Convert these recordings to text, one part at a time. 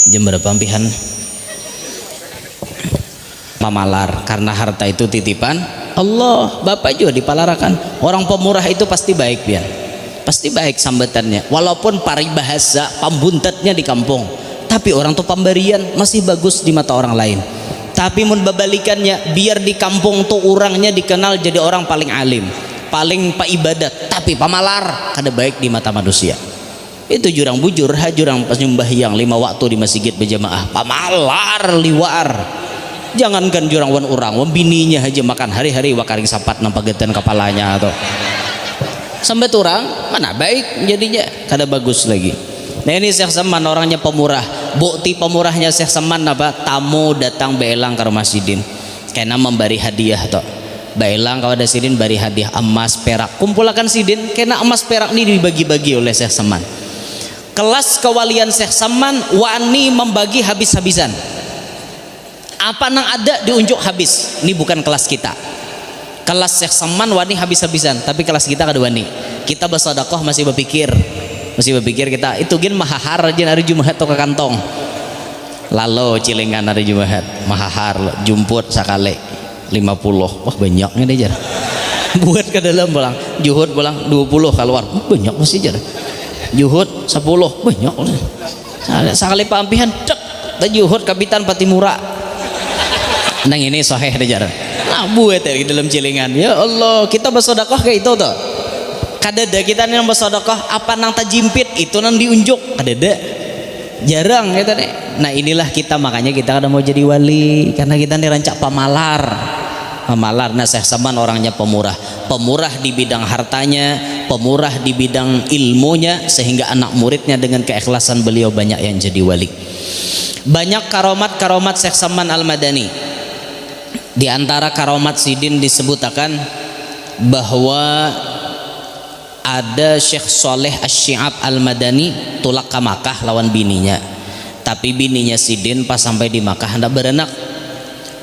jam berapa ampihan mamalar karena harta itu titipan Allah. Bapak juga dipalarakan. Orang pemurah itu pasti baik pian, pasti baik sambutannya, walaupun paribahasa pambuntatnya di kampung, tapi orang tuh pemberian masih bagus di mata orang lain. Tapi mun babalikannya, biar di kampung tuh orangnya dikenal jadi orang paling alim, paling ibadat, tapi pamalar kada baik di mata manusia. Itu jurang bujur, jurang pas nyembahyang 5 waktu di masjid berjamaah, pamalar liwar. Jangankan jurang wan orang, wan bininya aja makan hari-hari wakaring sapat nampagetan kepalanya atau sampai orang mana baik jadinya kada bagus lagi. Nah ini Syekh Saman orangnya pemurah. Bukti pemurahnya Syekh Saman apa? Tamu datang beelang ke rumah Sidin kena memberi hadiah toh. Beelang kalau ada Sidin beri hadiah emas perak, kumpulkan Sidin kena emas perak ini dibagi-bagi oleh Syekh Saman. Kelas kewalian Syekh Saman wani membagi habis-habisan. Apa nang ada diunjuk habis. Ini bukan kelas kita. Kelas Syekh Saman wani habis-habisan, tapi kelas kita kada wani. Kita bersedekah masih berpikir kita itu gin mahahar aja hari Jumat atau ke kantong. Lalu cilengan hari Jumat mahahar jumput sakale 50. Wah banyaknya deh jar. Buat ke dalam pulang. Juhud pulang 20 keluar. Banyak masih jar. Juhud 10 banyak. Sakale pampihan tek. Juhud kapitan Patimura. Nang ini sahih deh jar. Nah buat ya di dalam cilingan. Ya Allah kita bersedekah kayak itu tuh. Kadada kita nih bersedekah apa nang tajimpit itu nang diunjuk kadada jarang ya tadi. Nah inilah kita, makanya kita kada mau jadi wali karena kita nih rancak pamalar. Nah Syekh Saman orangnya pemurah di bidang hartanya, pemurah di bidang ilmunya, sehingga anak muridnya dengan keikhlasan beliau banyak yang jadi wali. Banyak karomat Syekh Saman Al-Madani. Di antara karomat Sidin disebutakan bahwa ada Syekh Soleh Asy-Syi'ab Al-Madani tulak ke Makkah lawan bininya, tapi bininya Sidin pas sampai di Makkah hendak beranak,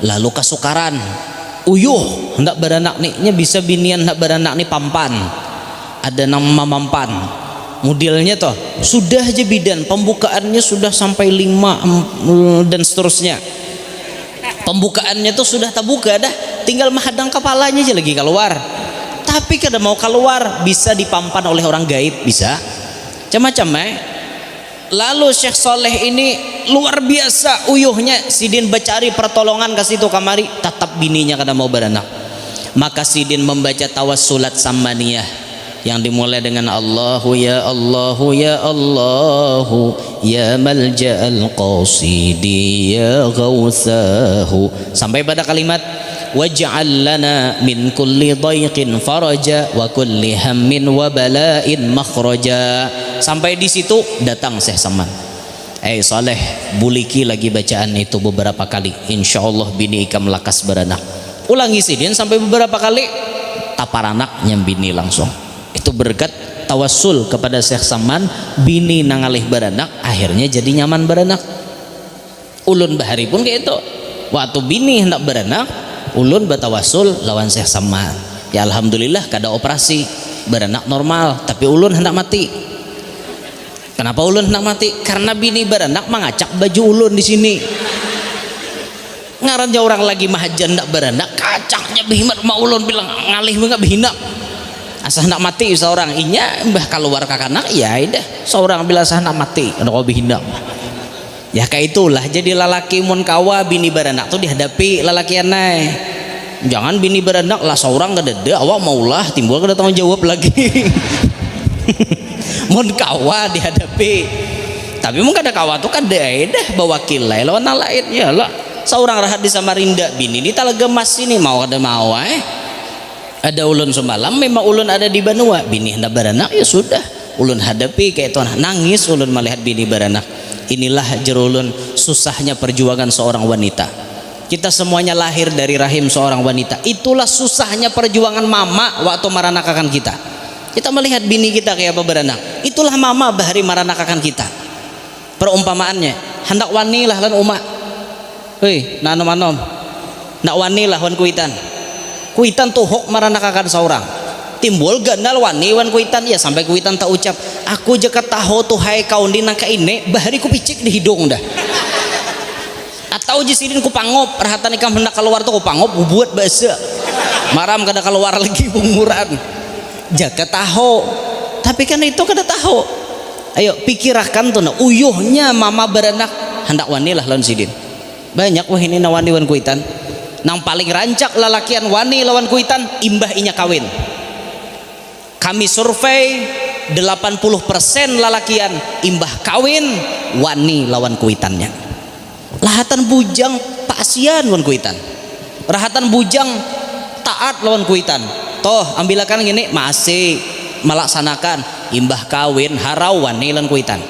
lalu kasukaran uyuh hendak beranak nih bisa binian hendak beranak nih pampan, ada nama mampan modelnya toh sudah aja bidan pembukaannya sudah sampai 5 dan seterusnya. Pembukaannya tuh sudah terbuka dah, tinggal menghadang kepalanya aja lagi keluar. Tapi kada mau keluar, bisa dipampan oleh orang gaib, bisa macam-macam Lalu Syekh Soleh ini luar biasa uyuhnya. Sidin bercari pertolongan ke situ kamari, tetap bininya kada mau beranak. Maka Sidin membaca tawassulat samaniyah yang dimulai dengan Allahu ya Allahu ya Allahu ya malja'al qasidi ya ghawthahu sampai pada kalimat waj'al lana min kulli dhayqin faraja wa kulli hammin wa bala'in makhraja. Sampai di situ datang Syekh Saman, Saleh buliki lagi bacaan itu beberapa kali, insyaallah bini ikam lakas beranak. Ulangi Sidin sampai beberapa kali, tapar anak nyambini langsung. Itu berkat tawassul kepada Syekh Saman, bini nangalih beranak akhirnya jadi nyaman beranak. Ulun bahari pun kayak itu, waktu bini hendak beranak ulun bertawassul lawan Syekh Saman, ya alhamdulillah kada operasi beranak normal, tapi ulun hendak mati. Kenapa ulun hendak mati? Karena bini beranak mengacak baju ulun di sini. Ngarannya orang lagi mahajan hendak beranak kacaknya behimat, ma ulun bilang ngalih enggak behinak. Asa hendak mati seorang inya mbah keluar kakanak ya dah seorang bila asa hendak mati ada kau behinak. Ya kayak itulah jadi lalaki mun kawa bini beranak tuh dihadapi lalaki anai. Jangan bini beranak lah seorang gak ada awak maulah timbul kada tanggung jawab lagi. Mun kawa dihadapi, tapi mun kada kawa tuh kada dah bawa kilai lawan lain ya lah. Seorang rahat di Samarinda bini di Talaga Mas ini mau kada mau ada ulun semalam memang ulun ada di Banua bini hendak beranak ya sudah ulun hadapi kayak tuan nangis ulun melihat bini beranak. Inilah jerulun susahnya perjuangan seorang wanita. Kita semuanya lahir dari rahim seorang wanita. Itulah susahnya perjuangan mama waktu maranakakan kita. Kita melihat bini kita kayak apa beranak, itulah mama bahari maranakakan kita. Perumpamaannya hendak wani lah lan umak, hei nanom nak wani lah wan kuitan tuhuk maranakakan seorang timbul gandal wani wan kuitan ya sampai kuitan tak ucap aku jeka tahu tuh hai kau di nangka ini bahari ku picik di hidung dah. atau jisidin ku pangop rahatan ikam hendak keluar tuh ku pangop buat bahasa maram kada keluar lagi umuran jaga tahu tapi kan itu kada tahu. Ayo pikirkan tuh uyuhnya mama beranak hendak wani lah lawan sidin banyak wah ini nawani wan kuitan nang paling rancak lalakian wani lawan kuitan imbah inya kawin. Kami survei 80% lalakian imbah kawin wani lawan kuitannya. Lahatan bujang pasian lawan kuitan rahatan bujang taat lawan kuitan toh ambilakan gini masih melaksanakan imbah kawin harau wani lawan kuitan.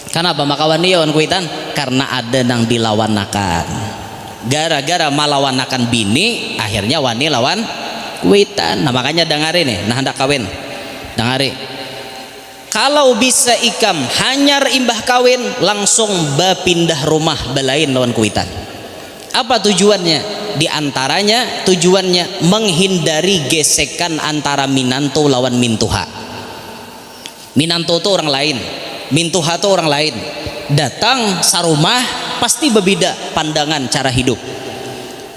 Kenapa maka wani lawan kuitan? Karena ada nang dilawanakan gara-gara malawanakan bini akhirnya wani lawan kuitan. Nah makanya dengari nih nah hendak kawin dengari kalau bisa ikam hanyar imbah kawin langsung pindah rumah balain lawan kuitan. Apa tujuannya? Di antaranya tujuannya menghindari gesekan antara minantu lawan mintuha. Minantu itu orang lain, mintuha itu orang lain. Datang sarumah pasti berbeda pandangan cara hidup.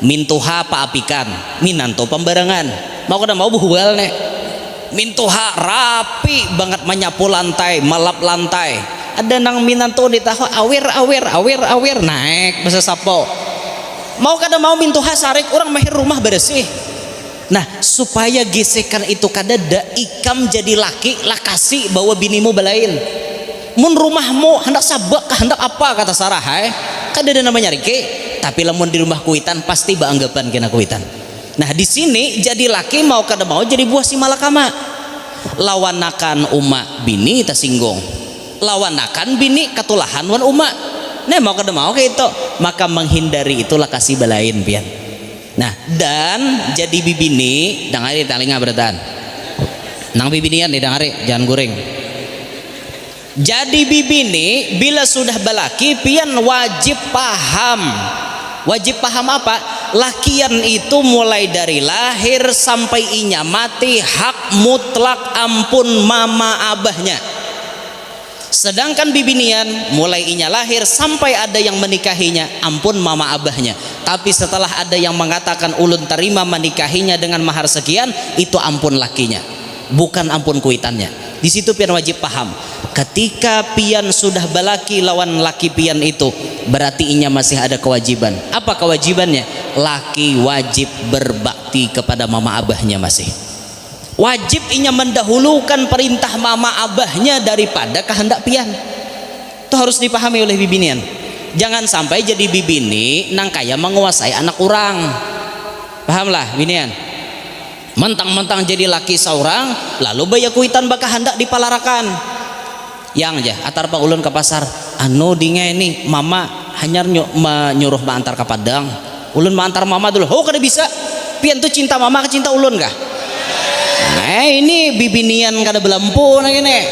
Mintuha paapikan, minantu pembarengan. Mau kada mau buhwal nek. Mintuha rapi banget menyapu lantai, melap lantai. Ada nang minantu ditahu awir naik bahasa sapo. Mau kada mau mintuha sarik orang mahir rumah bersih. Nah supaya gesekan itu kada da ikam jadi laki lakasi bawa binimu balain. Mun rumahmu hendak sabak hendak apa kata Sarah kada ada namanya rike tapi lamun di rumah kuitan pasti baanggapan kena kuitan. Nah di sini jadi laki mau kada mau jadi buah si malakama lawanakan umak bini tersinggung lawanakan bini katulahan wan umak. Nah mau kada mau kayak itu maka menghindari itulah kasih balain pian. Nah dan jadi bibini dangari talinga beratan nang bibinian nih dangari jangan goreng. Jadi bibini bila sudah balaki pian wajib paham apa lakian itu mulai dari lahir sampai inya mati hak mutlak ampun mama abahnya. Sedangkan bibinian mulai inya lahir sampai ada yang menikahinya ampun mama abahnya. Tapi setelah ada yang mengatakan ulun terima menikahinya dengan mahar sekian itu ampun lakinya bukan ampun kuitannya. Di situ pian wajib paham ketika pian sudah balaki lawan laki pian itu berarti inya masih ada kewajiban. Apa kewajibannya? Laki wajib berbakti kepada mama abahnya masih wajib inya mendahulukan perintah mama abahnya daripada kehendak pian. Itu harus dipahami oleh bibinian. Jangan sampai jadi bibini nang kaya menguasai anak orang. Pahamlah binian. Mentang-mentang jadi laki seorang lalu baya kuitan baka hendak dipalarakan. Yang aja atar pak ulun ke pasar anu dinge ini mama hanya menyuruh antar ke Padang. Ulun antar mama dulu. Oh kada bisa. Pian tuh cinta mama ke cinta ulun kah? Nah ini bibinian kada belampu nang ini.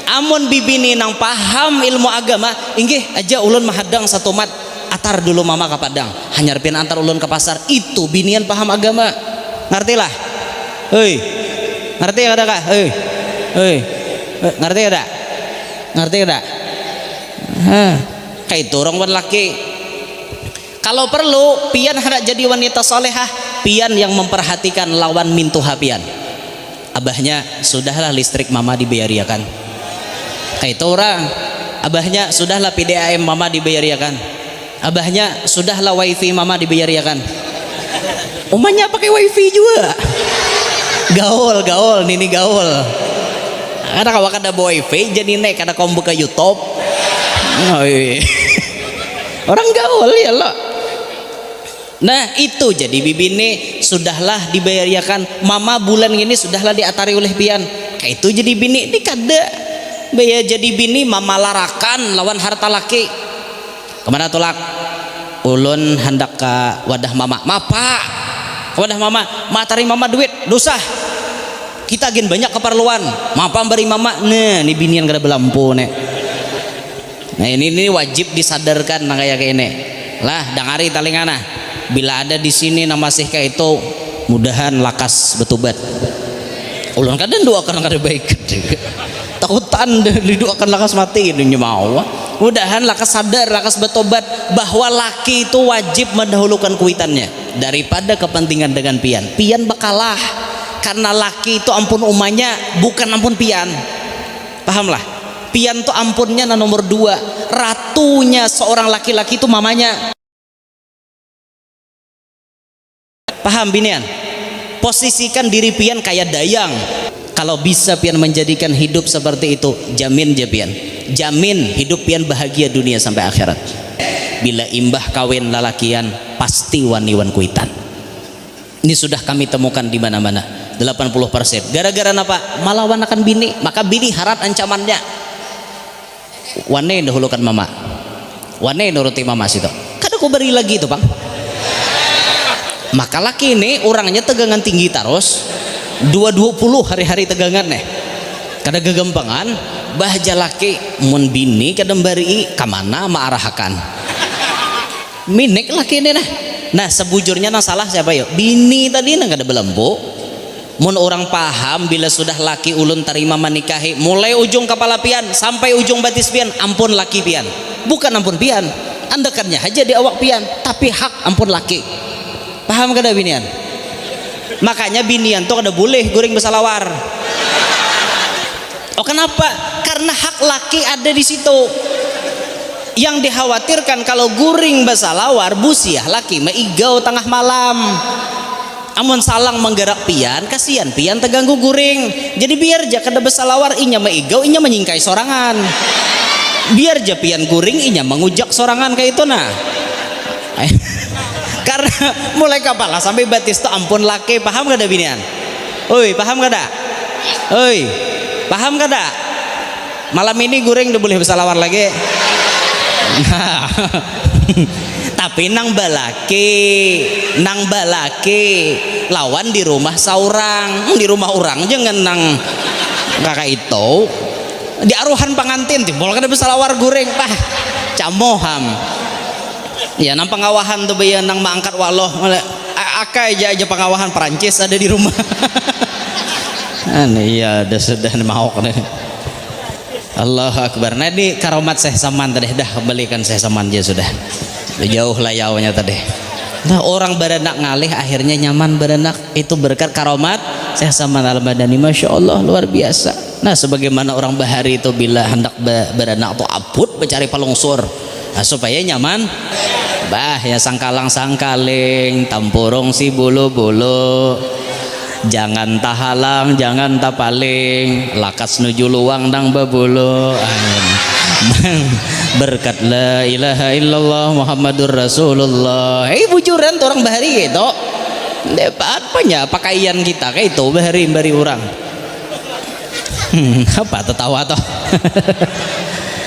Amun bibini nang paham ilmu agama inggih aja ulun mahadang satu mat atar dulu mama ke Padang hanyar pian antar ulun ke pasar itu binian paham agama. Ngerti lah. Hei ngerti kada kah? Hei ngerti kada? Ngerti kada? Kayak itu orang laki. Kalau perlu pian hendak jadi wanita solehah pian yang memperhatikan lawan mintuha pian. Abahnya sudahlah listrik mama dibayariakan. Kayak itu orang. Abahnya sudahlah PDAM mama dibayariakan. Abahnya sudahlah wifi mama dibayariakan. Umanya pakai wifi juga. Gaul nini gaul. Ada kawan ada wifi jadi naik ada kau buka YouTube. Orang gaul ya lo. Nah itu jadi bibini sudahlah dibayariakan mama bulan ini sudahlah diatari oleh pian. Kayak itu jadi bini ini kada. Baya jadi bini mama larakan lawan harta laki. Kemana tolak? Ulun hendak ke wadah mama. Mapa. Wadah mama, matari mama duit dosa. Kita agen banyak keperluan. Mapa beri mama. Nah, ini binian kada belampu nek. Nah ini wajib disadarkan nah kayak ini. Lah dangari talingana. Bila ada di sini nama masih kayak itu mudahan lakas betubat. Ulun kadang doakan kada baik. Takutan didoakan lakas mati ini mau. mudahan lakas sadar, lakas bertobat bahwa laki itu wajib mendahulukan kuitannya daripada kepentingan dengan pian. Pian bakalah karena laki itu ampun umanya bukan ampun pian. Pahamlah? Pian itu ampunnya nomor 2. Ratunya seorang laki-laki itu mamanya. Paham binian? Posisikan diri pian kayak dayang. Kalau bisa pian menjadikan hidup seperti itu, jamin je pian. Jamin hidup pian bahagia dunia sampai akhirat. Bila imbah kawin lalakian pasti wani-wan kuitan. Ini sudah kami temukan di mana-mana. 80%. Gara-gara apa? Malawan akan bini, maka bini harat ancamannya. Wane dahulukan mama. Wane nuruti mama situ. Kada aku beri lagi itu, Bang. Maka laki ini orangnya tegangan tinggi terus 220 hari-hari tegangan nih kada gegempangan bahja laki mun bini kadang bari kamana maarahakan minik laki ini nah sebujurnya nang salah siapa yuk bini tadi nang kada belembu mun orang paham bila sudah laki ulun terima menikahi mulai ujung kepala pian sampai ujung batis pian ampun laki pian bukan ampun pian andekannya aja di awak pian tapi hak ampun laki. Paham kada binian? Makanya binian tuh kada boleh goreng besalawar. Oh kenapa? Karena hak laki ada di situ. Yang dikhawatirkan kalau goreng besalawar busiah laki meigau tengah malam. Amun salang menggerak pian, kasihan pian terganggu goreng. Jadi biar aja kada besalawar inya meigau inya menyingkai sorangan. Biar aja pian goreng inya mengujak sorangan kayak itu nah. Karena mulai kepala sampai batis tuh ampun laki. Paham kada binian? Oi paham kada? Oi paham kada? Malam ini goreng udah boleh besalawar lagi. Nah, tapi nang balaki lawan di rumah saurang di rumah orang jangan nang kakak itu di aruhan pangantin timbul kada besalawar goreng pah camoham. Ya nang pengawahan tuh bayan nang mangkat waloh akai aja pengawahan Perancis ada di rumah. Iya dah sudah mau deh. Allahu Akbar. Nah ini karomat Syekh Saman tadi dah kembalikan Syekh Saman dia sudah jauh layaunya tadi. Nah orang beranak ngalih akhirnya nyaman beranak itu berkat karomat Syekh Saman Al-Madani. Masya Allah luar biasa. Nah sebagaimana orang bahari itu bila hendak beranak tuh abut mencari pelungsur. Nah, supaya nyaman bah ya sangkalang-sangkaling tampurung si bulu-bulu jangan tahalang jangan tapaling lakas nuju luang nang babulu berkat la ilaha illallah Muhammadur Rasulullah. Bujuran tuh orang bahari gitu apanya pakaian kita kayak itu bahari bari orang apa tertawa toh.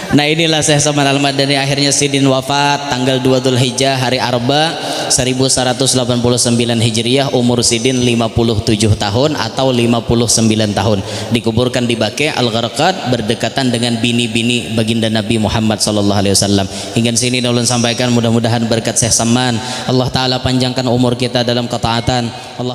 Nah inilah Syekh Saman Al-Madani akhirnya sidin wafat tanggal 2 Dzulhijjah hari Arba 1189 Hijriah umur sidin 57 tahun atau 59 tahun dikuburkan di Baqi' Al-Gharqad berdekatan dengan bini-bini baginda Nabi Muhammad sallallahu alaihi wasallam. Hingga sini ulun sampaikan mudah-mudahan berkat Syekh Saman Allah taala panjangkan umur kita dalam ketaatan Allah